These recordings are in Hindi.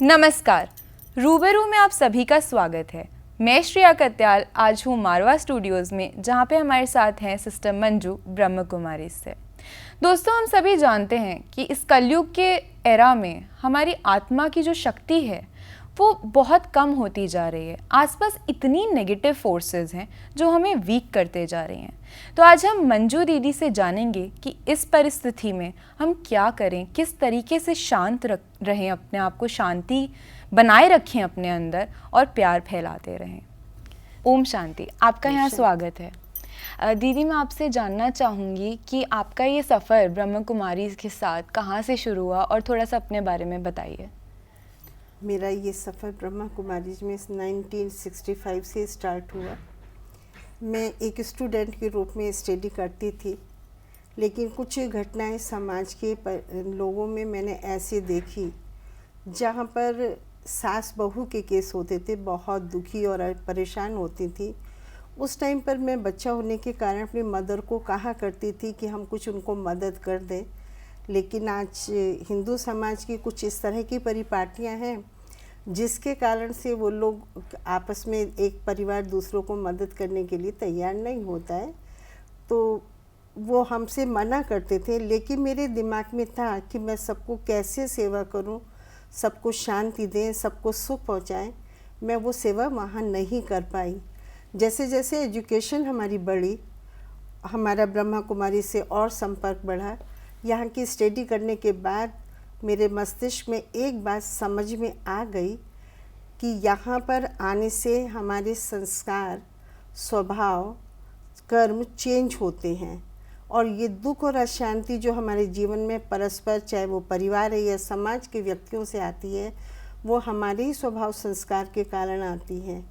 नमस्कार, रूबरू में आप सभी का स्वागत है। मैं श्रेया कत्याल आज हूँ मारवा स्टूडियोज़ में, जहाँ पे हमारे साथ हैं सिस्टर मंजू ब्रह्म कुमारी से। दोस्तों, हम सभी जानते हैं कि इस कलयुग के एरा में हमारी आत्मा की जो शक्ति है वो बहुत कम होती जा रही है। आसपास इतनी नेगेटिव फोर्सेस हैं जो हमें वीक करते जा रही हैं। तो आज हम मंजू दीदी से जानेंगे कि इस परिस्थिति में हम क्या करें, किस तरीके से शांत रहें, अपने आप को शांति बनाए रखें अपने अंदर और प्यार फैलाते रहें। ओम शांति। आपका यहाँ स्वागत है। दीदी, मैं आपसे जानना चाहूँगी कि आपका ये सफ़र ब्रह्म कुमारी के साथ कहाँ से शुरू हुआ और थोड़ा सा अपने बारे में बताइए। मेरा ये सफ़र ब्रह्मा कुमारीज में 1965 से स्टार्ट हुआ। मैं एक स्टूडेंट के रूप में स्टडी करती थी, लेकिन कुछ घटनाएं समाज के लोगों में मैंने ऐसे देखी जहाँ पर सास बहू के केस होते थे, बहुत दुखी और परेशान होती थी। उस टाइम पर मैं बच्चा होने के कारण अपनी मदर को कहा करती थी कि हम कुछ उनको मदद कर दें, लेकिन आज हिंदू समाज की कुछ इस तरह की परिपाटियाँ हैं जिसके कारण से वो लोग आपस में एक परिवार दूसरों को मदद करने के लिए तैयार नहीं होता है, तो वो हमसे मना करते थे। लेकिन मेरे दिमाग में था कि मैं सबको कैसे सेवा करूं, सबको शांति दें, सबको सुख पहुंचाएं। मैं वो सेवा वहाँ नहीं कर पाई। जैसे जैसे एजुकेशन हमारी बढ़ी, हमारा ब्रह्मा कुमारी से और संपर्क बढ़ा। यहाँ की स्टडी करने के बाद मेरे मस्तिष्क में एक बात समझ में आ गई कि यहाँ पर आने से हमारे संस्कार, स्वभाव, कर्म चेंज होते हैं और ये दुख और अशांति जो हमारे जीवन में परस्पर, चाहे वो परिवार है या समाज के व्यक्तियों से आती है, वो हमारे ही स्वभाव संस्कार के कारण आती है।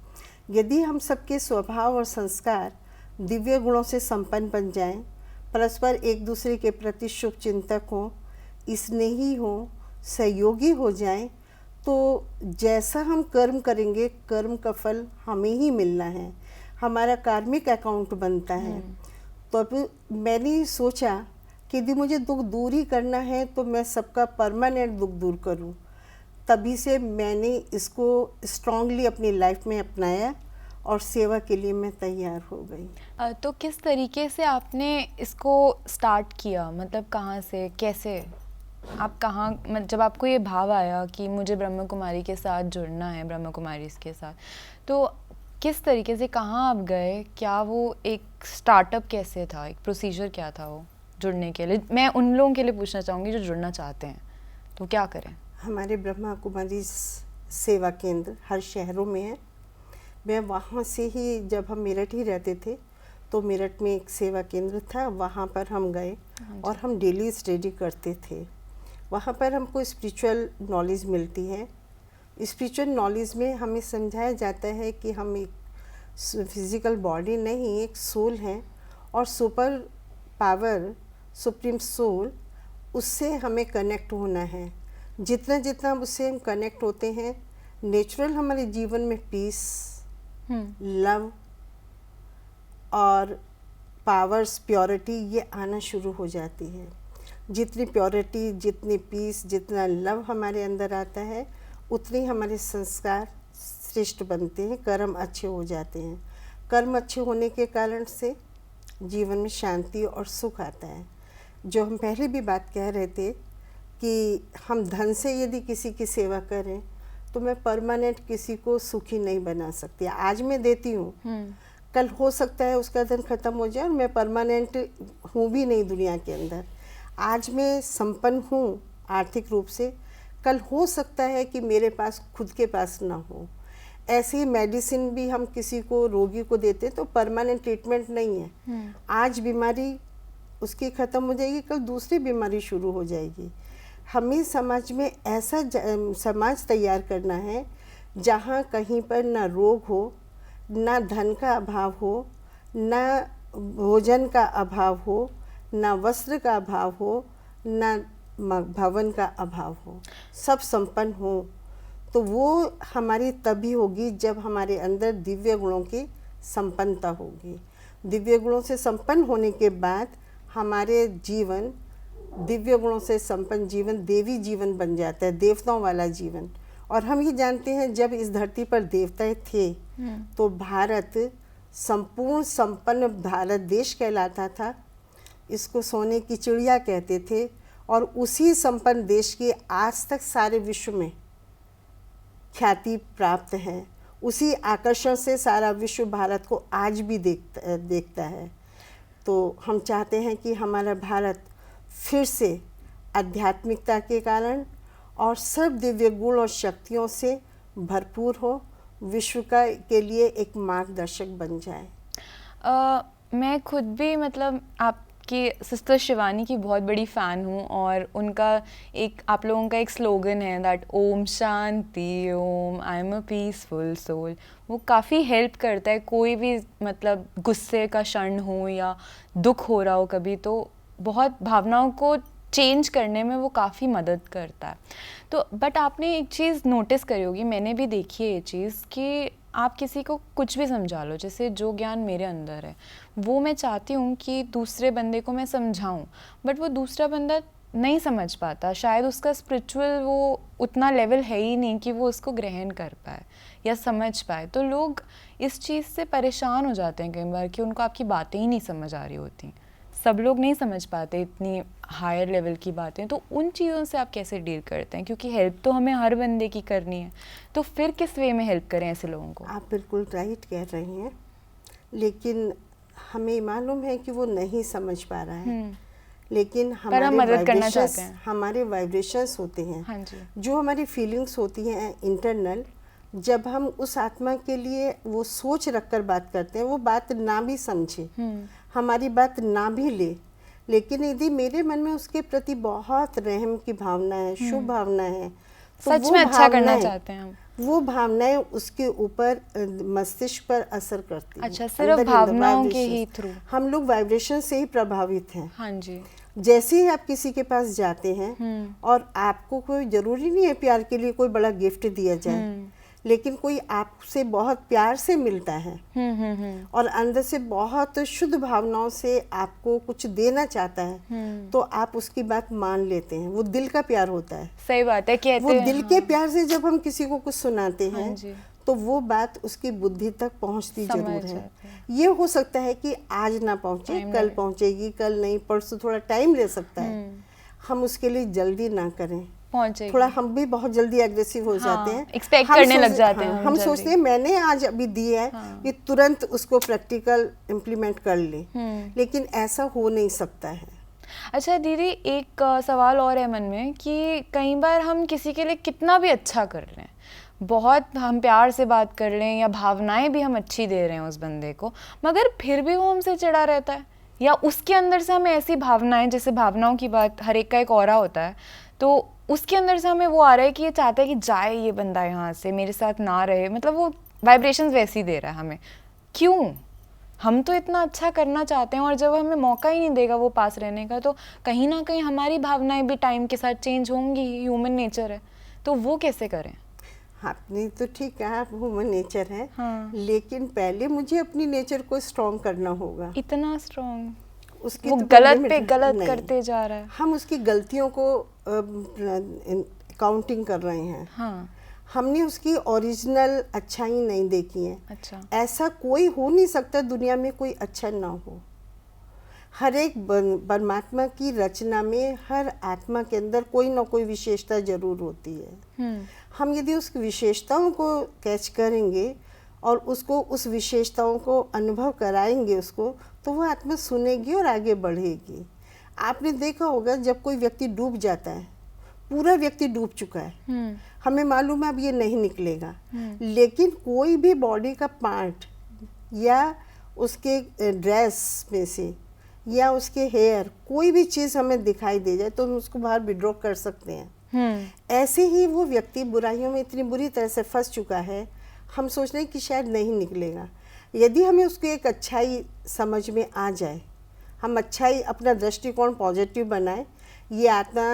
यदि हम सबके स्वभाव और संस्कार दिव्य गुणों से संपन्न बन जाएं, परस्पर एक दूसरे के प्रति शुभ चिंतक हों, स्नेही हों, सहयोगी हो जाएं, तो जैसा हम कर्म करेंगे कर्म का फल हमें ही मिलना है, हमारा कार्मिक अकाउंट बनता है। तो अब मैंने सोचा कि यदि मुझे दुख दूर ही करना है तो मैं सबका परमानेंट दुख दूर करूं। तभी से मैंने इसको स्ट्रांगली अपनी लाइफ में अपनाया और सेवा के लिए मैं तैयार हो गई। तो किस तरीके से आपने इसको स्टार्ट किया, मतलब कहाँ से, कैसे, आप कहाँ, जब आपको ये भाव आया कि मुझे ब्रह्म कुमारी के साथ जुड़ना है, ब्रह्म कुमारी के साथ, तो किस तरीके से, कहाँ आप गए, क्या वो एक स्टार्टअप कैसे था, एक प्रोसीजर क्या था वो जुड़ने के लिए? मैं उन लोगों के लिए पूछना चाहूँगी जो जुड़ना चाहते हैं, तो क्या करें? हमारे ब्रह्मा कुमारी सेवा केंद्र हर शहरों में है। मैं वहाँ से ही, जब हम मेरठ ही रहते थे तो मेरठ में एक सेवा केंद्र था, वहाँ पर हम गए और हम डेली स्टडी करते थे। वहाँ पर हमको स्पिरिचुअल नॉलेज मिलती है। स्पिरिचुअल नॉलेज में हमें समझाया जाता है कि हम एक फिज़िकल बॉडी नहीं, एक सोल हैं और सुपर पावर, सुप्रीम सोल, उससे हमें कनेक्ट होना है। जितना जितना उससे हम कनेक्ट होते हैं, नेचुरल हमारे जीवन में पीस, लव और पावर्स, प्योरिटी, ये आना शुरू हो जाती है। जितनी प्योरिटी, जितनी पीस, जितना लव हमारे अंदर आता है, उतने हमारे संस्कार श्रेष्ठ बनते हैं, कर्म अच्छे हो जाते हैं। कर्म अच्छे होने के कारण से जीवन में शांति और सुख आता है। जो हम पहले भी बात कह रहे थे कि हम धन से यदि किसी की सेवा करें तो मैं परमानेंट किसी को सुखी नहीं बना सकती। आज मैं देती हूँ, कल हो सकता है उसका धन खत्म हो जाए और मैं परमानेंट हूँ भी नहीं दुनिया के अंदर। आज मैं संपन्न हूँ आर्थिक रूप से, कल हो सकता है कि मेरे पास खुद के पास ना हो। ऐसे ही मेडिसिन भी हम किसी को, रोगी को देते तो परमानेंट ट्रीटमेंट नहीं है। आज बीमारी उसकी ख़त्म हो जाएगी, कल दूसरी बीमारी शुरू हो जाएगी। हमें समाज में ऐसा समाज तैयार करना है जहाँ कहीं पर ना रोग हो, ना धन का अभाव हो, ना भोजन का अभाव हो, ना वस्त्र का अभाव हो, ना भवन का अभाव हो, सब संपन्न हो। तो वो हमारी तभी होगी जब हमारे अंदर दिव्य गुणों की संपन्नता होगी। दिव्य गुणों से संपन्न होने के बाद हमारे जीवन, दिव्य गुणों से संपन्न जीवन देवी जीवन बन जाता है, देवताओं वाला जीवन। और हम ये जानते हैं जब इस धरती पर देवता थे तो भारत संपूर्ण संपन्न भारत देश कहलाता था। इसको सोने की चिड़िया कहते थे और उसी संपन्न देश की आज तक सारे विश्व में ख्याति प्राप्त है। उसी आकर्षण से सारा विश्व भारत को आज भी देखता है। तो हम चाहते हैं कि हमारा भारत फिर से आध्यात्मिकता के कारण और सब दिव्य गुण और शक्तियों से भरपूर हो, विश्व के लिए एक मार्गदर्शक बन जाए। मैं खुद भी मतलब आपकी सिस्टर शिवानी की बहुत बड़ी फ़ैन हूँ और उनका एक आप लोगों का एक स्लोगन है that Om Shanti Om, I am a peaceful soul. वो काफ़ी हेल्प करता है, कोई भी मतलब गुस्से का क्षण हो या दुख हो रहा हो कभी, तो बहुत भावनाओं को चेंज करने में वो काफ़ी मदद करता है। तो बट आपने एक चीज़ नोटिस करी होगी, मैंने भी देखी है ये चीज़, कि आप किसी को कुछ भी समझा लो, जैसे जो ज्ञान मेरे अंदर है वो मैं चाहती हूँ कि दूसरे बंदे को मैं समझाऊँ, बट वो दूसरा बंदा नहीं समझ पाता। शायद उसका स्पिरिचुअल वो उतना लेवल है ही नहीं कि वो उसको ग्रहण कर पाए या समझ पाए। तो लोग इस चीज़ से परेशान हो जाते हैं कई बार कि उनको आपकी बातें ही नहीं समझ आ रही होती। सब लोग नहीं समझ पाते इतनी हायर लेवल की बातें। तो उन चीज़ों से आप कैसे डील करते हैं, क्योंकि हेल्प तो हमें हर बंदे की करनी है, तो फिर किस वे में हेल्प करें ऐसे लोगों को? आप बिल्कुल राइट कह रही हैं, लेकिन हमें मालूम है कि वो नहीं समझ पा रहा है, लेकिन हमारे वाइब्रेशंस होते हैं। हाँ जी। जो हमारी फीलिंग्स होती हैं इंटरनल, जब हम उस आत्मा के लिए वो सोच रखकर बात करते हैं, वो बात ना भी समझे, हमारी बात ना भी ले, लेकिन यदि मेरे मन में उसके प्रति बहुत रहम की भावना है, शुभ भावना है, तो सच में अच्छा करना चाहते हैं हम, वो भावनाएं उसके ऊपर मस्तिष्क पर असर करती हैं। अच्छा, सिर्फ भावनाओं के ही थ्रू हम लोग वाइब्रेशन से ही प्रभावित हैं। हाँ जी। जैसे ही आप किसी के पास जाते हैं और आपको कोई जरूरी नहीं है प्यार के लिए कोई बड़ा गिफ्ट दिया जाए, लेकिन कोई आपसे बहुत प्यार से मिलता है और अंदर से बहुत शुद्ध भावनाओं से आपको कुछ देना चाहता है, तो आप उसकी बात मान लेते हैं। वो दिल का प्यार होता है। सही बात है, कहते वो हैं दिल के प्यार से जब हम किसी को कुछ सुनाते हैं, तो वो बात उसकी बुद्धि तक पहुंचती जरूर है। ये हो सकता है कि आज ना पहुंचे, कल पहुंचेगी, कल नहीं, परसों, थोड़ा टाइम ले सकता है। हम उसके लिए जल्दी ना करें। थोड़ा हम भी बहुत जल्दी एग्रेसिव हो जाते हैं, एक्सपेक्ट करने लग जाते हैं। हम सोचते हैं मैंने आज अभी दी है कि तुरंत उसको प्रैक्टिकल इम्प्लीमेंट कर ले, लेकिन ऐसा हो नहीं सकता है। अच्छा दीदी, एक सवाल और है मन में कि कई बार हम किसी के लिए कितना भी अच्छा कर रहे हैं, बहुत हम प्यार से बात कर रहे हैं या भावनाएं भी हम अच्छी दे रहे हैं उस बंदे को, मगर फिर भी वो हमसे चिढ़ा रहता है, या उसके अंदर से हमें ऐसी भावनाएं, जैसे भावनाओं की बात, हर एक का एक ऑरा होता है, तो उसके अंदर से हमें वो आ रहा है कि ये चाहता है कि जाए ये बंदा यहाँ से, मेरे साथ ना रहे, मतलब वो वाइब्रेशंस वैसी दे रहा है हमें। क्यों? हम तो इतना अच्छा करना चाहते हैं और जब हमें मौका ही नहीं देगा वो पास रहने का, तो कहीं ना कहीं हमारी भावनाएं भी टाइम के साथ चेंज होंगी, ह्यूमन नेचर है, तो वो कैसे करें? आपने तो ठीक कहा, ह्यूमन नेचर है। लेकिन पहले मुझे अपनी नेचर को स्ट्रॉन्ग करना होगा। इतना स्ट्रॉन्ग? उसकी वो गलत पे गलत करते जा रहा है। हम उसकी गलतियों को काउंटिंग कर रहे हैं। हमने उसकी ओरिजिनल अच्छाई नहीं देखी है। अच्छा। ऐसा कोई हो नहीं सकता दुनिया में कोई अच्छा ना हो। हर एक परमात्मा की रचना में हर आत्मा के अंदर कोई ना कोई विशेषता जरूर होती है। हम यदि उस विशेषताओं को कैच करेंगे और उसको उस विशेषताओं को अनुभव कराएंगे उसको, तो वो आत्मा सुनेगी और आगे बढ़ेगी। आपने देखा होगा जब कोई व्यक्ति डूब जाता है, पूरा व्यक्ति डूब चुका है, हमें मालूम है अब ये नहीं निकलेगा, लेकिन कोई भी बॉडी का पार्ट या उसके ड्रेस में से या उसके हेयर, कोई भी चीज़ हमें दिखाई दे जाए तो हम उसको बाहर विड्रॉ कर सकते हैं। ऐसे ही वो व्यक्ति बुराइयों में इतनी बुरी तरह से फंस चुका है, हम सोच रहे हैं कि शायद नहीं निकलेगा। यदि हमें उसको एक अच्छाई समझ में आ जाए, हम अच्छाई अपना दृष्टिकोण पॉजिटिव बनाए, ये आत्मा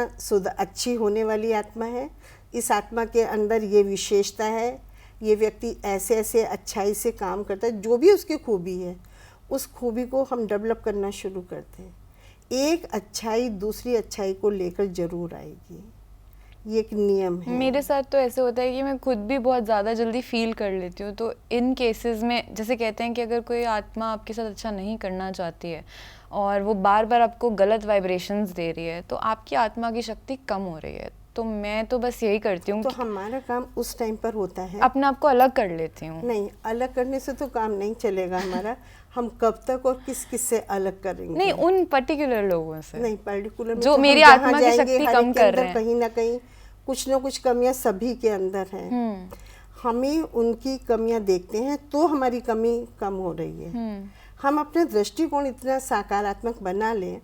अच्छी होने वाली आत्मा है, इस आत्मा के अंदर ये विशेषता है, ये व्यक्ति ऐसे ऐसे अच्छाई से काम करता है, जो भी उसकी खूबी है उस खूबी को हम डेवलप करना शुरू करते हैं। एक अच्छाई दूसरी अच्छाई को लेकर जरूर आएगी। ये एक नियम है। मेरे साथ तो ऐसे होता है कि मैं खुद भी बहुत ज़्यादा जल्दी फील कर लेती हूँ, तो इन केसेस में जैसे कहते हैं कि अगर कोई आत्मा आपके साथ अच्छा नहीं करना चाहती है और वो बार बार आपको गलत वाइब्रेशंस दे रही है, तो आपकी आत्मा की शक्ति कम हो रही है। तो मैं तो बस यही करती हूँ तो कि हमारा काम उस टाइम पर होता है, अपने आप को अलग कर लेती हूँ। नहीं, अलग करने से तो काम नहीं चलेगा हमारा। हम कब तक और किस किस से अलग करेंगे? नहीं, उन पर्टिकुलर लोगों से नहीं, पर्टिकुलर जो तो मेरी हम आत्मा जहाँ की जाएंगे, शक्ति हर कम एक के कर अंदर रहे हैं। कहीं ना कहीं कुछ ना कुछ कमियां सभी के अंदर हैं। हमें उनकी कमियां देखते हैं तो हमारी कमी कम हो रही है। हम अपने दृष्टिकोण इतना सकारात्मक बना लें,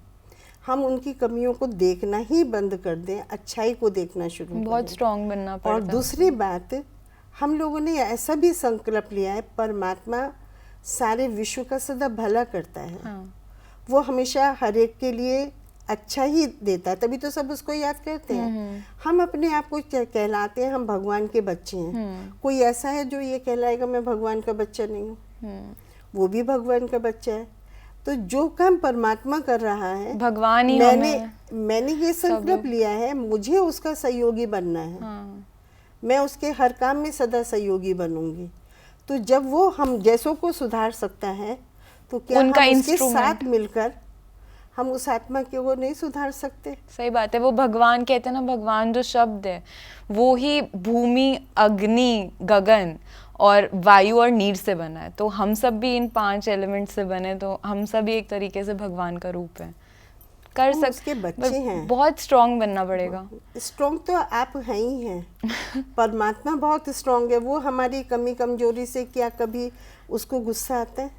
हम उनकी कमियों को देखना ही बंद कर दें, अच्छाई को देखना शुरू करें। बहुत स्ट्रांग बनना पड़ता है। और दूसरी बात, हम लोगों ने ऐसा भी संकल्प लिया है, परमात्मा सारे विश्व का सदा भला करता है। हाँ। वो हमेशा हर एक के लिए अच्छा ही देता है, तभी तो सब उसको याद करते हैं। हम अपने आप को कहलाते हैं हम भगवान के बच्चे हैं। कोई ऐसा है जो ये कहलाएगा मैं भगवान का बच्चा नहीं हूँ? वो भी भगवान का बच्चा है। तो जो काम परमात्मा कर रहा है, भगवान ही मैंने ये संकल्प लिया है, मुझे उसका सहयोगी बनना है। हाँ। मैं उसके हर काम में सदा सहयोगी बनूंगी। तो जब वो हम जैसों को सुधार सकता है, तो क्या उनका हम उसके इंस्ट्रूमेंट साथ मिलकर हम उस आत्मा को नहीं सुधार सकते? सही बात है। वो भगवान कहते हैं ना, भगवान जो शब्द है वो ही भूमि, अग्नि, गगन और वायु और नीर से बना है। तो हम सब भी इन 5 एलिमेंट से बने, तो हम सब भी एक तरीके से भगवान का रूप है। कर हम उसके बच्चे हैं। बहुत स्ट्रांग बनना पड़ेगा। स्ट्रांग तो आप हैं ही हैं। परमात्मा बहुत स्ट्रांग है। वो हमारी कमी कमजोरी से क्या कभी उसको गुस्सा आता है?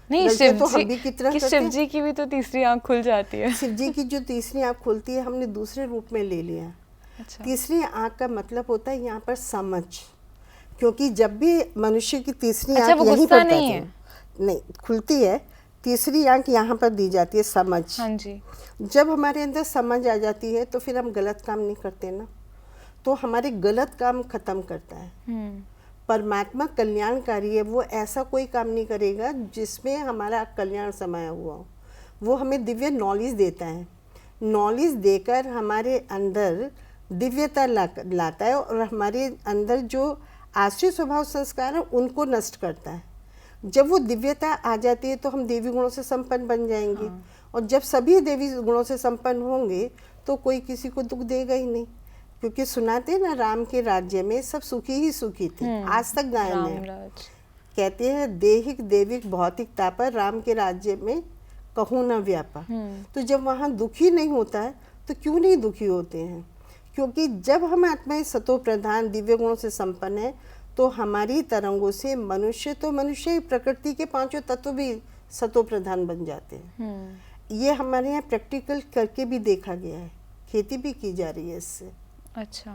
नहीं, तो हम भी कितना करते शिव हैं। जी की भी तो तीसरी आंख खुल जाती है। शिव जी की जो तीसरी आंख खुलती है, हमने दूसरे रूप में ले लिया। अच्छा। तीसरी आंख का मतलब होता है यहाँ पर समझ, क्योंकि जब भी मनुष्य की तीसरी अच्छा, आंख वो यहीं गुस्सा पर नहीं है? नहीं खुलती है, तीसरी आंख यहाँ पर दी जाती है, समझ। हाँ जी। जब हमारे अंदर समझ आ जाती है तो फिर हम गलत काम नहीं करते ना, तो हमारे गलत काम खत्म करता है। परमात्मा कल्याणकारी है, वो ऐसा कोई काम नहीं करेगा जिसमें हमारा कल्याण समाया हुआ हो। वो हमें दिव्य नॉलेज देता है, नॉलेज देकर हमारे अंदर दिव्यता लाता है और हमारे अंदर जो आश्रित स्वभाव संस्कार है उनको नष्ट करता है। जब वो दिव्यता आ जाती है तो हम देवी गुणों से संपन्न बन जाएंगे। और जब सभी देवी गुणों से संपन्न होंगे तो कोई किसी को दुख देगा ही नहीं, क्योंकि सुनाते ना राम के राज्य में सब सुखी ही सुखी थे। आज तक गायन है, कहते हैं देहिक देविक भौतिकता पर राम के राज्य में कहूँ न व्यापा। तो जब वहाँ दुखी नहीं होता है तो क्यों नहीं दुखी होते हैं? क्योंकि जब हम आत्मा सतो प्रधान दिव्य गुणों से संपन्न है तो हमारी तरंगों से मनुष्य तो मनुष्य, प्रकृति के 5 तत्व भी सतो प्रधान बन जाते हैं। ये हमारे यहाँ प्रैक्टिकल करके भी देखा गया है, खेती भी की जा रही है इससे। अच्छा।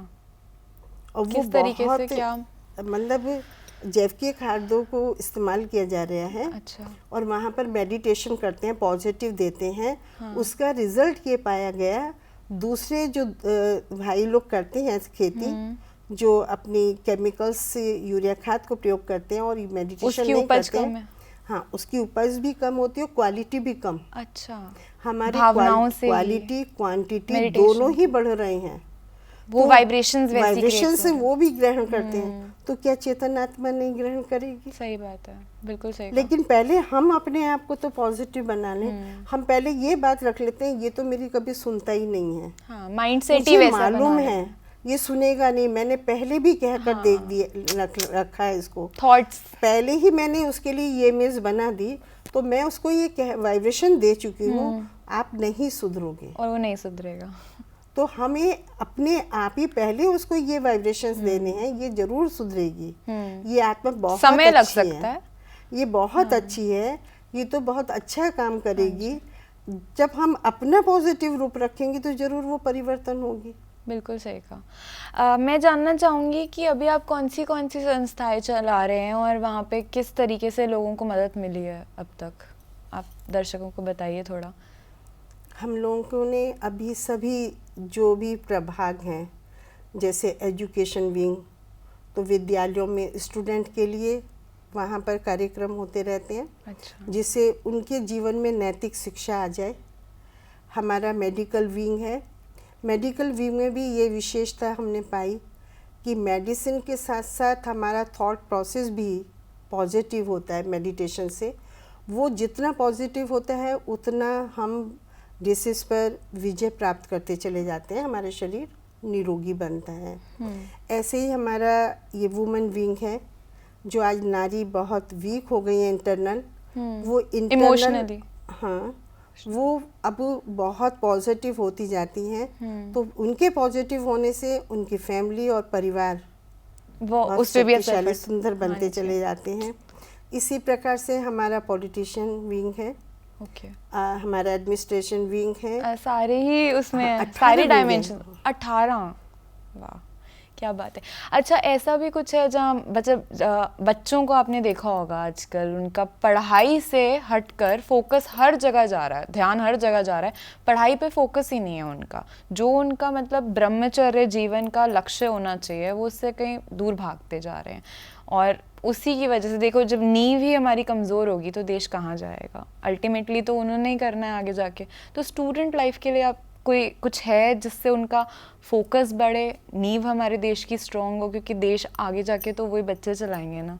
और किस वो तरीके बहुत से? क्या मतलब जैविक खाद्यों को इस्तेमाल किया जा रहा है। अच्छा। और वहाँ पर मेडिटेशन करते हैं, पॉजिटिव देते हैं। उसका रिजल्ट ये पाया गया, दूसरे जो भाई लोग करते हैं खेती, जो अपनी केमिकल्स से यूरिया खाद को प्रयोग करते हैं और मेडिटेशन नहीं करते हैं, हाँ, उसकी उपज भी कम होती है, क्वालिटी भी कम। अच्छा। हमारी क्वालिटी क्वांटिटी दोनों ही बढ़ रहे हैं। वो वाइब्रेशन से वो भी ग्रहण करते हैं, तो क्या चेतन आत्मा नहीं ग्रहण करेगी? सही बात है, बिल्कुल सही। लेकिन पहले हम अपने आप को तो पॉजिटिव बना लें। हम पहले ये बात रख लेते हैं ये तो मेरी कभी सुनता ही नहीं है। हाँ, माइंडसेट ही वैसा मालूम है ये सुनेगा नहीं, मैंने पहले भी कहकर देख दिया रखा है इसको। थॉट्स पहले ही मैंने उसके लिए ये इमेज बना दी, तो मैं उसको ये वाइब्रेशन दे चुकी हूँ, आप नहीं सुधरोगे और वो नहीं सुधरेगा। तो हमें अपने आप ही पहले उसको ये वाइब्रेशंस देने हैं, ये जरूर सुधरेगी। ये आत्मा बहुत समय लग सकता है, ये बहुत अच्छी है, ये तो बहुत अच्छा काम करेगी। जब हम अपना पॉजिटिव रूप रखेंगे तो जरूर वो परिवर्तन होगी। बिल्कुल सही कहा। मैं जानना चाहूँगी कि अभी आप कौन सी संस्थाएं चला रहे हैं और वहाँ पे किस तरीके से लोगों को मदद मिली है अब तक? आप दर्शकों को बताइए थोड़ा। हम लोगों ने अभी सभी जो भी प्रभाग हैं, जैसे एजुकेशन विंग, तो विद्यालयों में स्टूडेंट के लिए वहाँ पर कार्यक्रम होते रहते हैं। अच्छा। जिससे उनके जीवन में नैतिक शिक्षा आ जाए। हमारा मेडिकल विंग है, मेडिकल व्यू में भी ये विशेषता हमने पाई कि मेडिसिन के साथ साथ हमारा थॉट प्रोसेस भी पॉजिटिव होता है मेडिटेशन से। वो जितना पॉजिटिव होता है उतना हम डिसीज पर विजय प्राप्त करते चले जाते हैं, हमारा शरीर निरोगी बनता है। ऐसे ही हमारा ये वुमेन विंग है, जो आज नारी बहुत वीक हो गई है इंटरनल, वो इमोशनली, हाँ, वो अब बहुत पॉजिटिव होती जाती हैं। तो उनके पॉजिटिव होने से उनकी फैमिली और परिवार वो बहुत उस पे भी असर शक्तिशाली पड़ता है। सुंदर बनते चले जाते हैं। इसी प्रकार से हमारा पॉलिटिशियन विंग है, ओके। हमारा एडमिनिस्ट्रेशन विंग है। सारे ही उसमें हाँ, हैं, 18 सारे विंग हैं। डायमेंशन 18। वाह, क्या बात है। अच्छा, ऐसा भी कुछ है जहाँ बच्चों को आपने देखा होगा आजकल उनका पढ़ाई से हटकर फोकस हर जगह जा रहा है, ध्यान हर जगह जा रहा है, पढ़ाई पे फोकस ही नहीं है उनका। जो उनका मतलब ब्रह्मचर्य जीवन का लक्ष्य होना चाहिए वो उससे कहीं दूर भागते जा रहे हैं। और उसी की वजह से देखो, जब नींव ही हमारी कमज़ोर होगी तो देश कहाँ जाएगा? अल्टीमेटली तो उन्होंने ही करना है आगे जाके। तो स्टूडेंट लाइफ के लिए आप कोई कुछ है जिससे उनका फोकस बढ़े, नींव हमारे देश की स्ट्रांग हो, क्योंकि देश आगे जाके तो वही बच्चे चलाएंगे ना।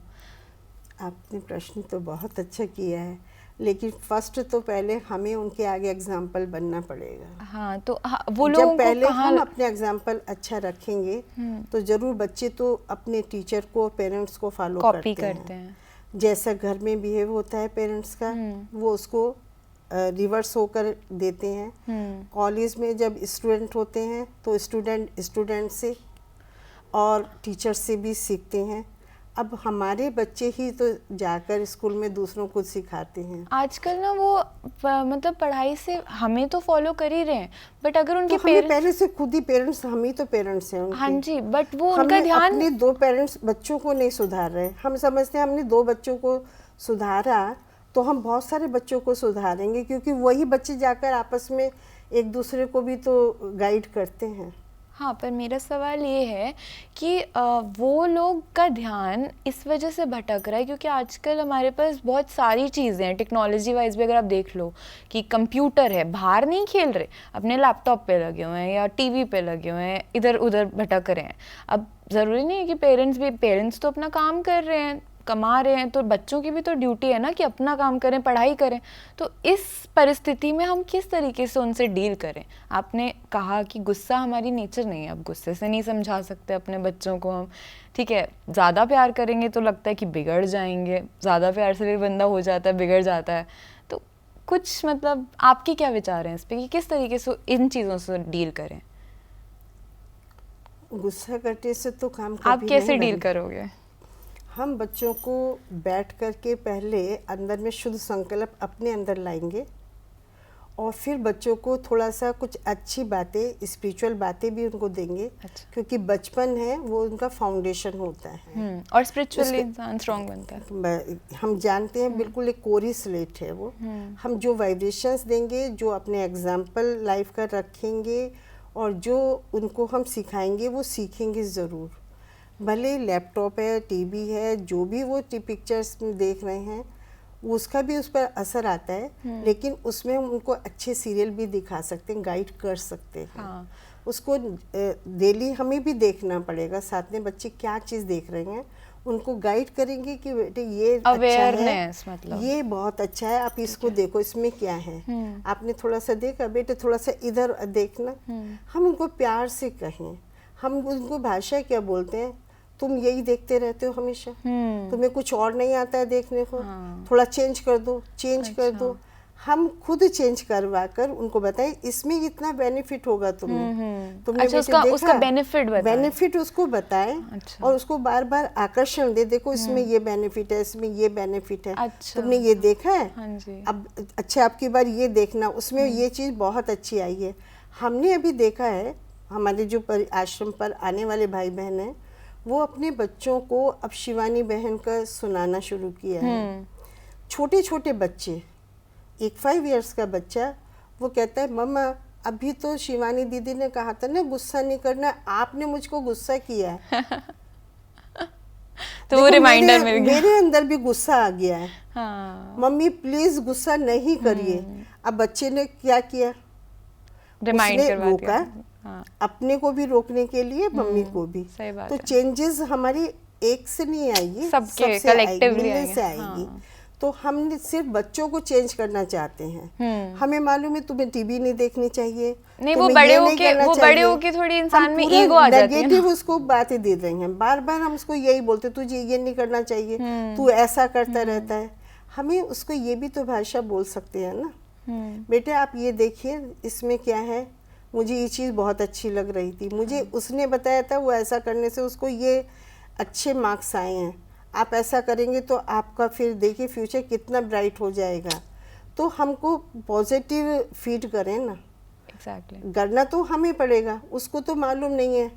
आपने प्रश्न तो बहुत अच्छा किया है, लेकिन फर्स्ट तो पहले हमें उनके आगे एग्जाम्पल बनना पड़ेगा। हाँ, तो वो लोगों जब को पहले कहाँ हम अपने एग्जाम्पल अच्छा रखेंगे तो जरूर बच्चे तो अपने टीचर को, पेरेंट्स को फॉलो कॉपी करते करते हैं। हैं। जैसा घर में बिहेव होता है पेरेंट्स का, वो उसको रिवर्स होकर देते हैं। कॉलेज में जब स्टूडेंट होते हैं तो स्टूडेंट से और टीचर से भी सीखते हैं। अब हमारे बच्चे ही तो जाकर स्कूल में दूसरों को सिखाते हैं। आजकल ना वो मतलब पढ़ाई से हमें तो फॉलो कर ही रहे हैं, बट अगर उनके तो हमें पहले से खुद ही पेरेंट्स, हम ही तो पेरेंट्स हैं उनके। हाँ जी, बट वो उनका हमने ध्यान अपने 2 पेरेंट्स बच्चों को नहीं सुधार रहे। हम समझते हैं हमने 2 बच्चों को सुधारा तो हम बहुत सारे बच्चों को सुधारेंगे, क्योंकि वही बच्चे जाकर आपस में एक दूसरे को भी तो गाइड करते हैं। हाँ, पर मेरा सवाल ये है कि वो लोग का ध्यान इस वजह से भटक रहा है क्योंकि आजकल हमारे पास बहुत सारी चीज़ें हैं। टेक्नोलॉजी वाइज भी अगर आप देख लो कि कंप्यूटर है, बाहर नहीं खेल रहे, अपने लैपटॉप पे लगे हुए हैं या टीवी पे लगे हुए हैं, इधर उधर भटक रहे हैं। अब ज़रूरी नहीं है कि पेरेंट्स तो अपना काम कर रहे हैं, कमा रहे हैं, तो बच्चों की भी तो ड्यूटी है ना कि अपना काम करें, पढ़ाई करें। तो इस परिस्थिति में हम किस तरीके से उनसे डील करें? आपने कहा कि गुस्सा हमारी नेचर नहीं है, अब गुस्से से नहीं समझा सकते अपने बच्चों को हम। ठीक है, ज़्यादा प्यार करेंगे तो लगता है कि बिगड़ जाएंगे, ज़्यादा प्यार से भी बंदा हो जाता है, बिगड़ जाता है। तो कुछ मतलब आपके क्या विचार हैं इस पर कि किस तरीके से इन चीज़ों से डील करें? गुस्सा करने से तो काम कभी आप कैसे नहीं डील बनता। करोगे? हम बच्चों को बैठ कर के पहले अंदर में शुद्ध संकल्प अपने अंदर लाएंगे और फिर बच्चों को थोड़ा सा कुछ अच्छी बातें, स्पिरिचुअल बातें भी उनको देंगे। अच्छा। क्योंकि बचपन है वो उनका फाउंडेशन होता है। और स्पिरिचुअली इंसान स्ट्रांग बनता है। हम जानते हैं बिल्कुल एक कोरी स्लेट है वो। हम जो वाइब्रेशंस देंगे, जो अपने एग्जाम्पल लाइफ का रखेंगे और जो उनको हम सिखाएंगे वो सीखेंगे ज़रूर। भले लैपटॉप है, टीवी है, जो भी वो पिक्चर्स देख रहे हैं उसका भी उस पर असर आता है, लेकिन उसमें हम उनको अच्छे सीरियल भी दिखा सकते हैं, गाइड कर सकते हैं। हाँ। उसको डेली हमें भी देखना पड़ेगा साथ में बच्चे क्या चीज़ देख रहे हैं, उनको गाइड करेंगे कि बेटे ये अच्छा है, मतलब ये बहुत अच्छा है, आप इसको देखो, इसमें क्या है। आपने थोड़ा सा देखा, बेटे थोड़ा सा इधर देखना। हम उनको प्यार से कहें। हम उनको भाषा क्या बोलते हैं, तुम यही देखते रहते हो हमेशा, तुम्हें कुछ और नहीं आता है देखने को, थोड़ा चेंज कर दो, चेंज कर दो। हम खुद चेंज करवा कर उनको बताएं इसमें इतना बेनिफिट होगा तुम्हें। तुमने अच्छा, उसका बेनिफिट उसको बताएं। अच्छा। और उसको बार बार आकर्षण दे, देखो इसमें ये बेनिफिट है, इसमें ये बेनिफिट है। अच्छा। तुमने ये देखा है, हाँ जी। अब अच्छा आपकी बार ये देखना, उसमें ये चीज़ बहुत अच्छी आई है। हमने अभी देखा है हमारे जो आश्रम पर आने वाले भाई बहन हैं वो अपने बच्चों को अब शिवानी बहन का सुनाना शुरू किया है। छोटे छोटे बच्चे, एक 5 इयर्स का बच्चा, वो कहता है मम्मा अभी तो शिवानी दीदी ने कहा था ना गुस्सा नहीं करना, आपने मुझको गुस्सा किया है। तो वो रिमाइंडर मिल गया। मेरे अंदर भी गुस्सा आ गया है। हाँ। मम्मी प्लीज गुस्सा नहीं करिए। अब बच्चे ने क्या किया, रिमाइंड करवा रोका, हाँ, अपने को भी रोकने के लिए, मम्मी को भी। सही बात तो है। चेंजेस हमारी एक से नहीं आएगी, सबके सबसे आएगी, collectively मिलने आएंगे, से आएगी। हाँ। तो हम सिर्फ बच्चों को चेंज करना चाहते हैं। हमें मालूम है तुम्हें टीवी नहीं देखनी चाहिए, नहीं, वो तुम्हें बड़े ये नहीं होके, करना वो बड़े चाहिए। होके थोड़ी इंसान हम में पूरा ईगो आ जाती है नेगेटिव ना। उसको बातें दे रहे हैं, बार बार हम उसको यही बोलते तुझे ये नहीं करना चाहिए, तू ऐसा करता रहता है। हमें उसको ये भी तो भाषा बोल सकते हैं ना, बेटे आप ये देखिए इसमें क्या है, मुझे ये चीज़ बहुत अच्छी लग रही थी, मुझे उसने बताया था, वो ऐसा करने से उसको ये अच्छे मार्क्स आए हैं, आप ऐसा करेंगे तो आपका फिर देखिए फ्यूचर कितना ब्राइट हो जाएगा। तो हमको पॉजिटिव फीड करें ना, एग्जैक्टली। करना तो हमें पड़ेगा, उसको तो मालूम नहीं है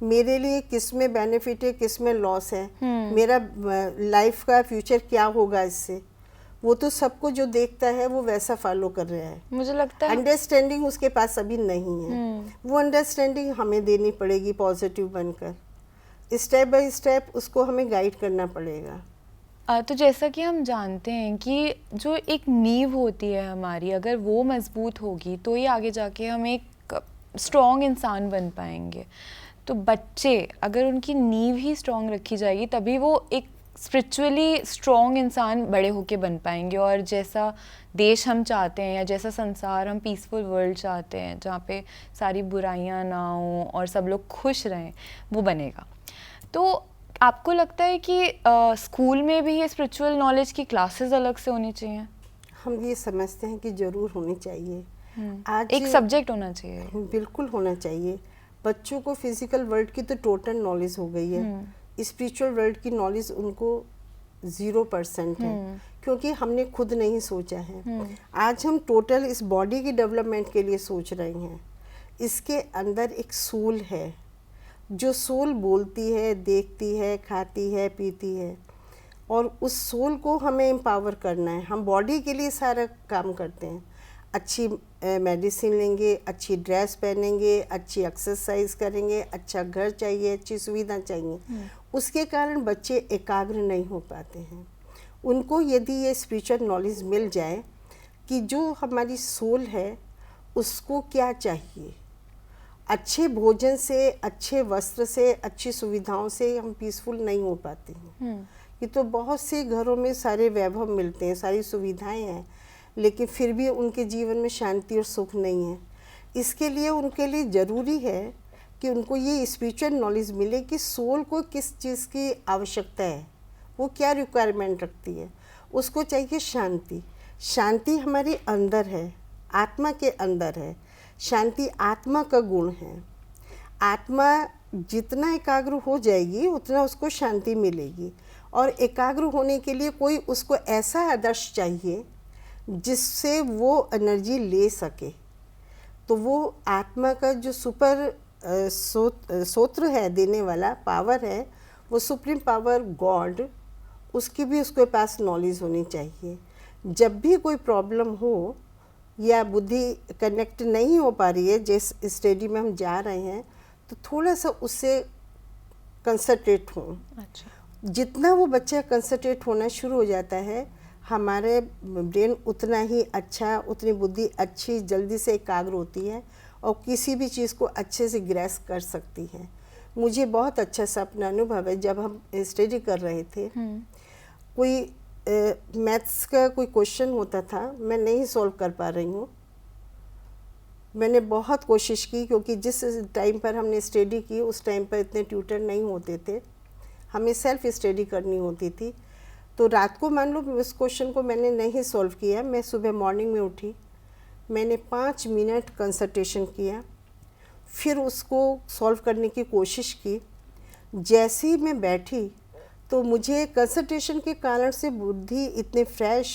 मेरे लिए किस में बेनिफिट है, किस में लॉस है, मेरा लाइफ का फ्यूचर क्या होगा इससे। वो तो सबको जो देखता है वो वैसा फॉलो कर रहा है। मुझे लगता है अंडरस्टैंडिंग उसके पास अभी नहीं है, वो अंडरस्टैंडिंग हमें देनी पड़ेगी पॉजिटिव बनकर, स्टेप बाय स्टेप उसको हमें गाइड करना पड़ेगा। तो जैसा कि हम जानते हैं कि जो एक नींव होती है हमारी, अगर वो मजबूत होगी तो ही आगे जाके हम एक स्ट्रॉन्ग इंसान बन पाएंगे। तो बच्चे अगर उनकी नींव ही स्ट्रॉन्ग रखी जाएगी तभी वो एक स्पिरिचुअली स्ट्रॉन्ग इंसान बड़े होके बन पाएंगे। और जैसा देश हम चाहते हैं या जैसा संसार हम पीसफुल वर्ल्ड चाहते हैं जहाँ पे सारी बुराइयाँ ना हों और सब लोग खुश रहें, वो बनेगा। तो आपको लगता है कि स्कूल में भी ये स्पिरिचुअल नॉलेज की क्लासेस अलग से होनी चाहिए? हम ये समझते हैं कि ज़रूर होनी चाहिए। आज एक सब्जेक्ट होना चाहिए। बिल्कुल होना चाहिए। बच्चों को फिजिकल वर्ल्ड की तो टोटल नॉलेज हो गई है, स्पिरिचुअल वर्ल्ड की नॉलेज उनको 0% है, क्योंकि हमने खुद नहीं सोचा है। आज हम टोटल इस बॉडी की डेवलपमेंट के लिए सोच रहे हैं। इसके अंदर एक सोल है, जो सोल बोलती है, देखती है, खाती है, पीती है, और उस सोल को हमें एम्पावर करना है। हम बॉडी के लिए सारा काम करते हैं, अच्छी मेडिसिन लेंगे, अच्छी ड्रेस पहनेंगे, अच्छी एक्सरसाइज करेंगे, अच्छा घर चाहिए, अच्छी सुविधा चाहिए। उसके कारण बच्चे एकाग्र नहीं हो पाते हैं। उनको यदि ये स्पिरिचुअल नॉलेज मिल जाए कि जो हमारी सोल है उसको क्या चाहिए, अच्छे भोजन से, अच्छे वस्त्र से, अच्छी सुविधाओं से हम पीसफुल नहीं हो पाते हैं। ये तो बहुत से घरों में सारे वैभव मिलते हैं, सारी सुविधाएं हैं, लेकिन फिर भी उनके जीवन में शांति और सुख नहीं है। इसके लिए उनके लिए ज़रूरी है कि उनको ये स्पिरिचुअल नॉलेज मिले कि सोल को किस चीज़ की आवश्यकता है, वो क्या रिक्वायरमेंट रखती है। उसको चाहिए शांति। शांति हमारे अंदर है, आत्मा के अंदर है। शांति आत्मा का गुण है। आत्मा जितना एकाग्र हो जाएगी उतना उसको शांति मिलेगी। और एकाग्र होने के लिए कोई उसको ऐसा आदर्श चाहिए जिससे वो एनर्जी ले सके। तो वो आत्मा का जो सुपर सोत्र है, देने वाला पावर है, वो सुप्रीम पावर गॉड, उसकी भी उसके पास नॉलेज होनी चाहिए। जब भी कोई प्रॉब्लम हो या बुद्धि कनेक्ट नहीं हो पा रही है, जिस स्टेडी में हम जा रहे हैं, तो थोड़ा सा उससे कंसंट्रेट हो। अच्छा। जितना वो बच्चा कंसंट्रेट होना शुरू हो जाता है, हमारे ब्रेन उतना ही अच्छा, उतनी बुद्धि अच्छी जल्दी से एकाग्र होती है और किसी भी चीज़ को अच्छे से ग्रैस्प कर सकती है। मुझे बहुत अच्छा सा अपना अनुभव है, जब हम स्टडी कर रहे थे, कोई मैथ्स का कोई क्वेश्चन होता था, मैं नहीं सॉल्व कर पा रही हूँ। मैंने बहुत कोशिश की, क्योंकि जिस टाइम पर हमने स्टडी की उस टाइम पर इतने ट्यूटर नहीं होते थे, हमें सेल्फ स्टडी करनी होती थी। तो रात को मान लो उस क्वेश्चन को मैंने नहीं सॉल्व किया, मैं सुबह मॉर्निंग में उठी, मैंने 5 मिनट कंसंट्रेशन किया, फिर उसको सॉल्व करने की कोशिश की। जैसे ही मैं बैठी तो मुझे कंसंट्रेशन के कारण से बुद्धि इतने फ्रेश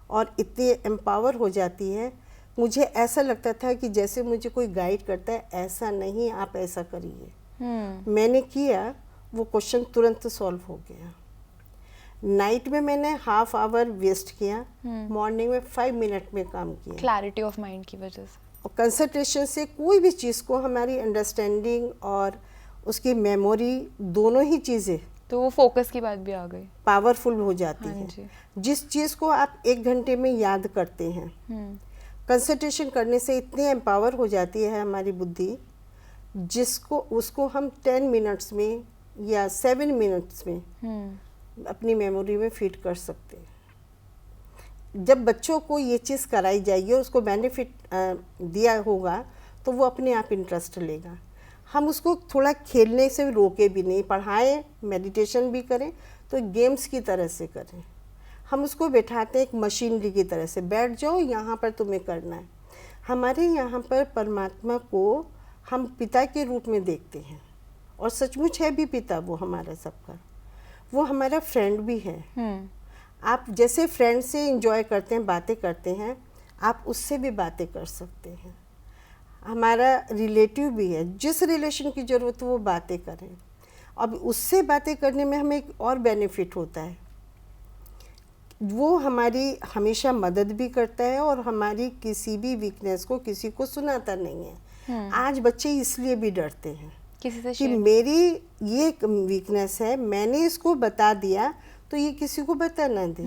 और इतनी एम्पावर हो जाती है, मुझे ऐसा लगता था कि जैसे मुझे कोई गाइड करता है, ऐसा नहीं आप ऐसा करिए। मैंने किया, वो क्वेश्चन तुरंत सॉल्व हो गया। नाइट में मैंने हाफ आवर वेस्ट किया, मॉर्निंग में 5 मिनट में काम किया। क्लैरिटी ऑफ माइंड की वजह से और कंसंट्रेशन से कोई भी चीज़ को हमारी अंडरस्टैंडिंग और उसकी मेमोरी, दोनों ही चीज़ें, तो वो फोकस की बात भी आ गई, पावरफुल हो जाती हाँ है। जी। जिस चीज़ को आप 1 घंटे में याद करते हैं, कंसंट्रेशन करने से इतनी एम्पावर हो जाती है हमारी बुद्धि जिसको उसको हम 10 मिनट्स में या 7 मिनट्स में अपनी मेमोरी में फीड कर सकते हैं। जब बच्चों को ये चीज़ कराई जाएगी और उसको बेनिफिट दिया होगा तो वो अपने आप इंटरेस्ट लेगा। हम उसको थोड़ा खेलने से रोके भी नहीं, पढ़ाएं, मेडिटेशन भी करें तो गेम्स की तरह से करें। हम उसको बैठाते हैं एक मशीनरी की तरह से, बैठ जाओ यहाँ पर तुम्हें करना है। हमारे यहाँ पर परमात्मा को हम पिता के रूप में देखते हैं और सचमुच है भी पिता वो हमारा सबका, वो हमारा फ्रेंड भी है। आप जैसे फ्रेंड से एंजॉय करते हैं, बातें करते हैं, आप उससे भी बातें कर सकते हैं। हमारा रिलेटिव भी है, जिस रिलेशन की ज़रूरत हो वो बातें करें। अब उससे बातें करने में हमें एक और बेनिफिट होता है, वो हमारी हमेशा मदद भी करता है और हमारी किसी भी वीकनेस को किसी को सुनाता नहीं है। आज बच्चे इसलिए भी डरते हैं किसी से कि मेरी ये वीकनेस है, मैंने इसको बता दिया तो ये किसी को बता ना दे।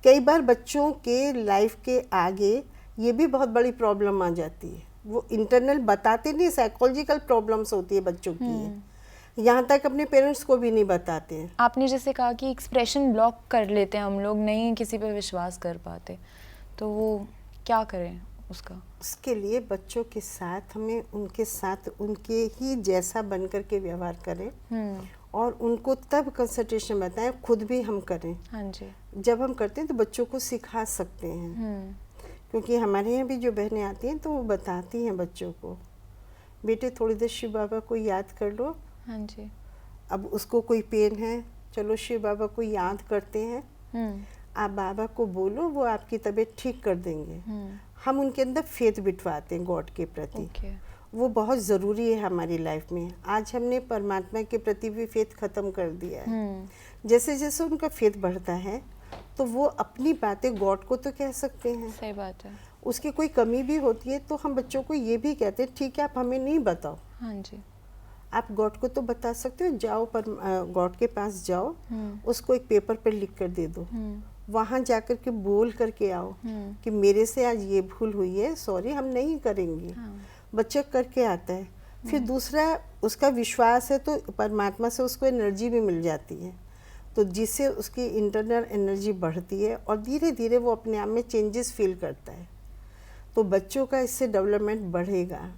कई बार बच्चों के लाइफ के आगे ये भी बहुत बड़ी प्रॉब्लम आ जाती है, वो इंटरनल बताते नहीं, साइकोलॉजिकल प्रॉब्लम्स होती है बच्चों की, यहाँ तक अपने पेरेंट्स को भी नहीं बताते हैं। आपने जैसे कहा कि एक्सप्रेशन ब्लॉक कर लेते हैं हम लोग, नहीं किसी पे विश्वास कर पाते, तो वो क्या करें उसका? उसके लिए बच्चों के साथ हमें उनके साथ उनके ही जैसा बनकर के व्यवहार करें और उनको तब कंसंट्रेशन बताएं, खुद भी हम करें। हाँ जी। जब हम करते हैं तो बच्चों को सिखा सकते हैं, क्योंकि हमारे यहाँ भी जो बहनें आती हैं तो वो बताती हैं बच्चों को, बेटे थोड़ी देर शिव बाबा को याद कर लो। हाँ जी। अब उसको कोई पेन है, चलो शिव बाबा को याद करते हैं, आप बाबा को बोलो, वो आपकी तबीयत ठीक कर देंगे। हम उनके अंदर फेथ बिठवाते हैं गॉड के प्रति। वो बहुत ज़रूरी है हमारी लाइफ में। आज हमने परमात्मा के प्रति भी फेथ ख़त्म कर दिया है। जैसे जैसे उनका फेथ बढ़ता है तो वो अपनी बातें गॉड को तो कह सकते हैं। सही बात है। उसकी कोई कमी भी होती है तो हम बच्चों को ये भी कहते हैं, ठीक है आप हमें नहीं बताओ, हाँ जी, आप गॉड को तो बता सकते हो, जाओ पर गॉड के पास जाओ, उसको एक पेपर पर लिख कर दे दो, वहाँ जाकर के बोल करके आओ कि मेरे से आज ये भूल हुई है, सॉरी हम नहीं करेंगे। बच्चा करके आता है, फिर दूसरा उसका विश्वास है तो परमात्मा से उसको एनर्जी भी मिल जाती है, तो जिससे उसकी इंटरनल एनर्जी बढ़ती है और धीरे धीरे वो अपने आप में चेंजेस फील करता है। तो बच्चों का इससे डेवलपमेंट बढ़ेगा।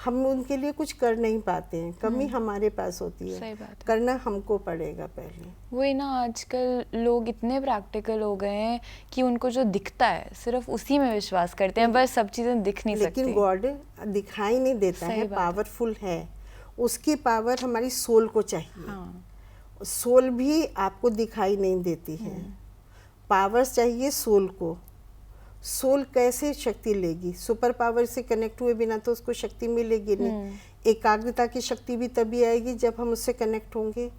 हम उनके लिए कुछ कर नहीं पाते हैं, कमी हमारे पास होती है, सही बात है। करना हमको पड़ेगा पहले। वही ना, आजकल लोग इतने प्रैक्टिकल हो गए हैं कि उनको जो दिखता है सिर्फ उसी में विश्वास करते हैं, बस सब चीज़ें दिख नहीं सकती। लेकिन गॉड दिखाई नहीं देता है, पावरफुल है, उसकी पावर हमारी सोल को चाहिए। हाँ। सोल भी आपको दिखाई नहीं देती है, पावर्स चाहिए सोल को। सोल कैसे शक्ति लेगी? सुपर पावर से कनेक्ट हुए बिना तो उसको शक्ति मिलेगी नहीं। एकाग्रता की शक्ति भी तभी आएगी जब हम उससे कनेक्ट होंगे,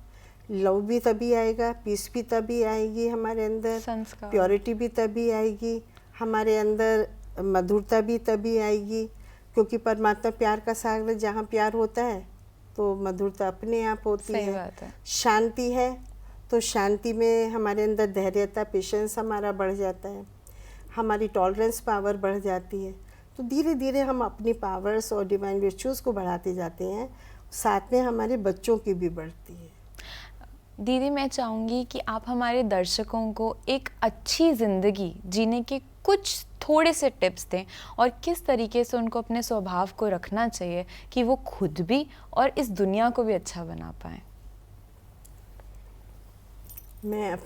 लव भी तभी आएगा, पीस भी तभी आएगी हमारे अंदर, प्योरिटी भी तभी आएगी हमारे अंदर, मधुरता भी तभी आएगी, क्योंकि परमात्मा प्यार का सागर, जहाँ प्यार होता है तो मधुरता अपने आप होती है। बात है। शांति है तो शांति में हमारे अंदर धैर्यता, पेशेंस हमारा बढ़ जाता है, हमारी टॉलरेंस पावर बढ़ जाती है। तो धीरे धीरे हम अपनी पावर्स और डिवाइन वर्चूज़ को बढ़ाते जाते हैं, साथ में हमारे बच्चों की भी बढ़ती है। दीदी, मैं चाहूँगी कि आप हमारे दर्शकों को एक अच्छी ज़िंदगी जीने के कुछ थोड़े से टिप्स दें और किस तरीके से उनको अपने स्वभाव को रखना चाहिए कि वो खुद भी और इस दुनिया को भी अच्छा बना पाएँ। मैं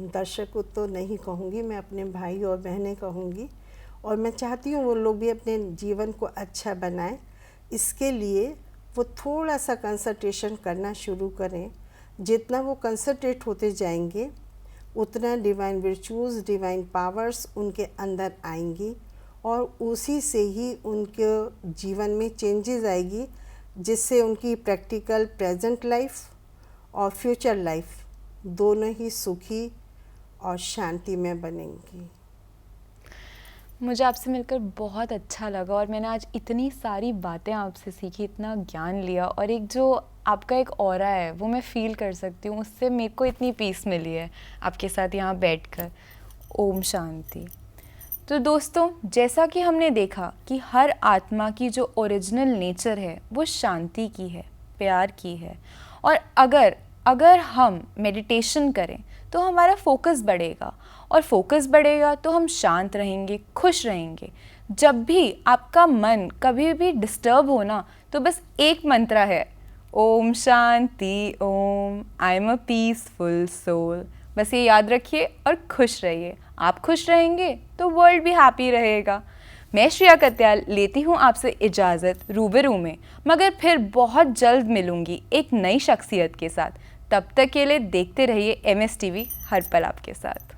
दर्शक को तो नहीं कहूँगी, मैं अपने भाई और बहनें कहूँगी, और मैं चाहती हूँ वो लोग भी अपने जीवन को अच्छा बनाएं। इसके लिए वो थोड़ा सा कंसंट्रेशन करना शुरू करें। जितना वो कंसंट्रेट होते जाएंगे उतना डिवाइन वर्चूज़, डिवाइन पावर्स उनके अंदर आएंगी और उसी से ही उनके जीवन में चेंजेस आएगी, जिससे उनकी प्रैक्टिकल प्रेजेंट लाइफ और फ्यूचर लाइफ दोनों ही सुखी और शांति में बनेंगी। मुझे आपसे मिलकर बहुत अच्छा लगा और मैंने आज इतनी सारी बातें आपसे सीखी, इतना ज्ञान लिया, और एक जो आपका एक ऑरा है वो मैं फील कर सकती हूँ, उससे मेरे को इतनी पीस मिली है आपके साथ यहाँ बैठकर। ओम शांति। तो दोस्तों, जैसा कि हमने देखा कि हर आत्मा की जो ओरिजिनल नेचर है वो शांति की है, प्यार की है। और अगर हम मेडिटेशन करें तो हमारा फोकस बढ़ेगा, और फोकस बढ़ेगा तो हम शांत रहेंगे, खुश रहेंगे। जब भी आपका मन कभी भी डिस्टर्ब हो ना, तो बस एक मंत्र है, ओम शांति Om, I am a peaceful soul. बस ये याद रखिए और खुश रहिए। आप खुश रहेंगे तो वर्ल्ड भी हैप्पी रहेगा। मैं श्रेया कत्याल लेती हूँ आपसे इजाज़त रूबरू में, मगर फिर बहुत जल्द मिलूँगी एक नई शख्सियत के साथ। तब तक के लिए देखते रहिए MS TV, हर पल आपके साथ।